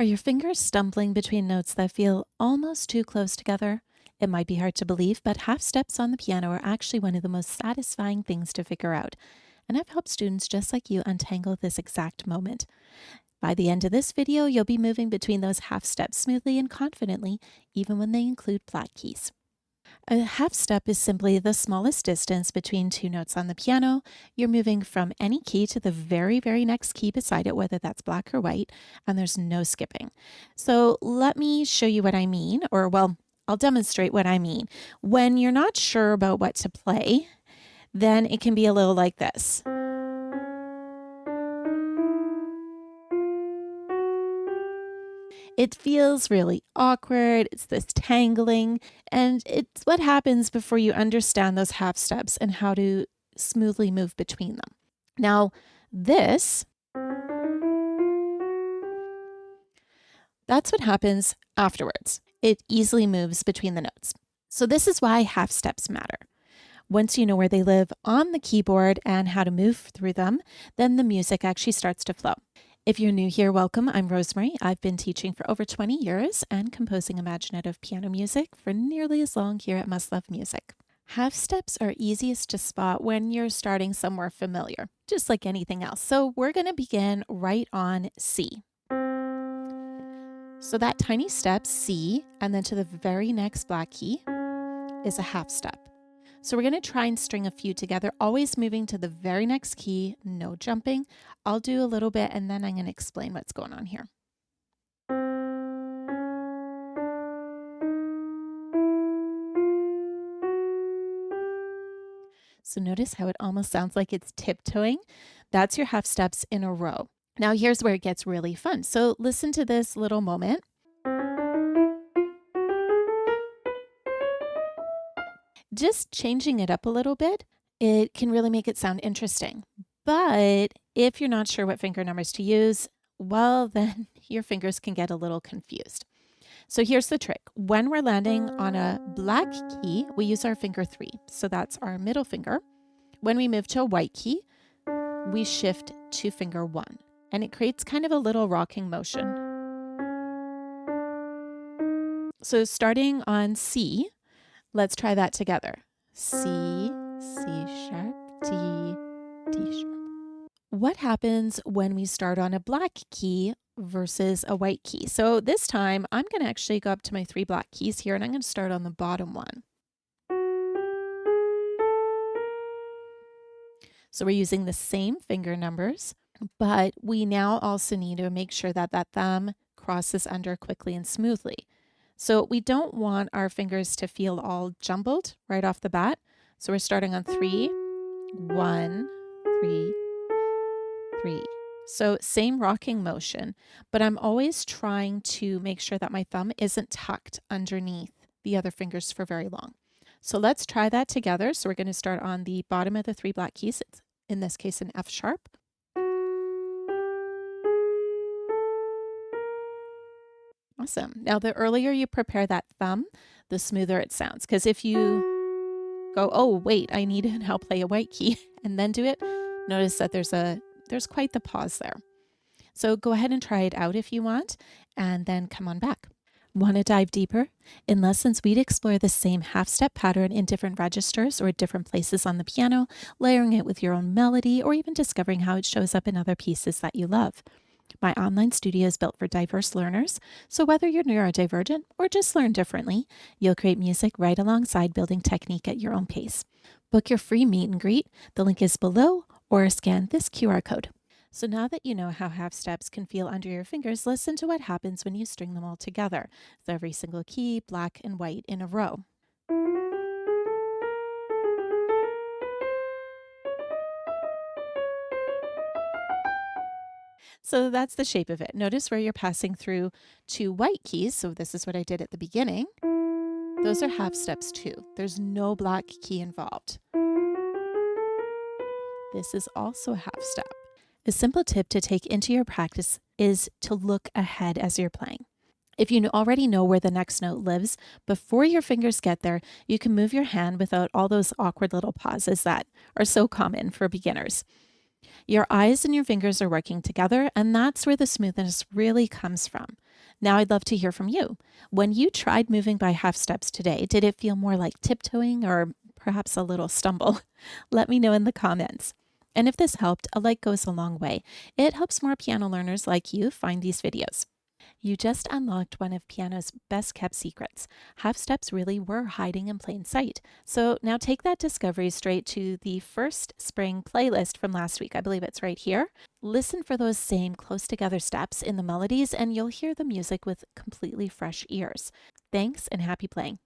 Are your fingers stumbling between notes that feel almost too close together? It might be hard to believe, but half steps on the piano are actually one of the most satisfying things to figure out. And I've helped students just like you untangle this exact moment. By the end of this video, you'll be moving between those half steps smoothly and confidently, even when they include black keys. A half step is simply the smallest distance between two notes on the piano. You're moving from any key to the very next key beside it, whether that's black or white, and there's no skipping. So let me show you what I mean, I'll demonstrate what I mean. When you're not sure about what to play, then it can be a little like this. It feels really awkward. It's this tangling, and it's what happens before you understand those half steps and how to smoothly move between them. Now, that's what happens afterwards. It easily moves between the notes. So this is why half steps matter. Once you know where they live on the keyboard and how to move through them, then the music actually starts to flow. If you're new here, welcome. I'm Rosemarie. I've been teaching for over 20 years and composing imaginative piano music for nearly as long here at Must Love Music. Half steps are easiest to spot when you're starting somewhere familiar, just like anything else. So we're going to begin right on C. So that tiny step, C, and then to the very next black key is a half step. So we're going to try and string a few together, always moving to the very next key, no jumping. I'll do a little bit and then I'm going to explain what's going on here. So notice how it almost sounds like it's tiptoeing. That's your half steps in a row. Now here's where it gets really fun. So listen to this little moment. Just changing it up a little bit, it can really make it sound interesting. But if you're not sure what finger numbers to use, well, then your fingers can get a little confused. So here's the trick. When we're landing on a black key, we use our finger 3. So that's our middle finger. When we move to a white key, we shift to finger 1. And it creates kind of a little rocking motion. So starting on C, let's try that together. C, C sharp, D, D sharp. What happens when we start on a black key versus a white key? So this time I'm going to actually go up to my 3 black keys here and I'm going to start on the bottom one. So we're using the same finger numbers, but we now also need to make sure that that thumb crosses under quickly and smoothly. So we don't want our fingers to feel all jumbled right off the bat. So we're starting on 3, 1, 3, 3. So same rocking motion, but I'm always trying to make sure that my thumb isn't tucked underneath the other fingers for very long. So let's try that together. So we're going to start on the bottom of the 3 black keys. It's in this case an F sharp. Awesome. Now, the earlier you prepare that thumb, the smoother it sounds. Because if you go, oh, wait, I need to now play a white key and then do it, notice that there's quite the pause there. So go ahead and try it out if you want, and then come on back. Want to dive deeper? In lessons, we'd explore the same half-step pattern in different registers or different places on the piano, layering it with your own melody, or even discovering how it shows up in other pieces that you love. My online studio is built for diverse learners, so whether you're neurodivergent or just learn differently, you'll create music right alongside building technique at your own pace. Book your free meet and greet. The link is below, or scan this QR code. So now that you know how half steps can feel under your fingers, listen to what happens when you string them all together. So every single key, black and white in a row. So that's the shape of it. Notice where you're passing through 2 white keys. So this is what I did at the beginning. Those are half steps too. There's no black key involved. This is also a half step. A simple tip to take into your practice is to look ahead as you're playing. If you already know where the next note lives, before your fingers get there, you can move your hand without all those awkward little pauses that are so common for beginners. Your eyes and your fingers are working together, and that's where the smoothness really comes from. Now I'd love to hear from you. When you tried moving by half steps today, did it feel more like tiptoeing or perhaps a little stumble? Let me know in the comments. And if this helped, a like goes a long way. It helps more piano learners like you find these videos. You just unlocked one of piano's best kept secrets. Half steps really were hiding in plain sight. So now take that discovery straight to the first spring playlist from last week. I believe it's right here. Listen for those same close together steps in the melodies, and you'll hear the music with completely fresh ears. Thanks and happy playing.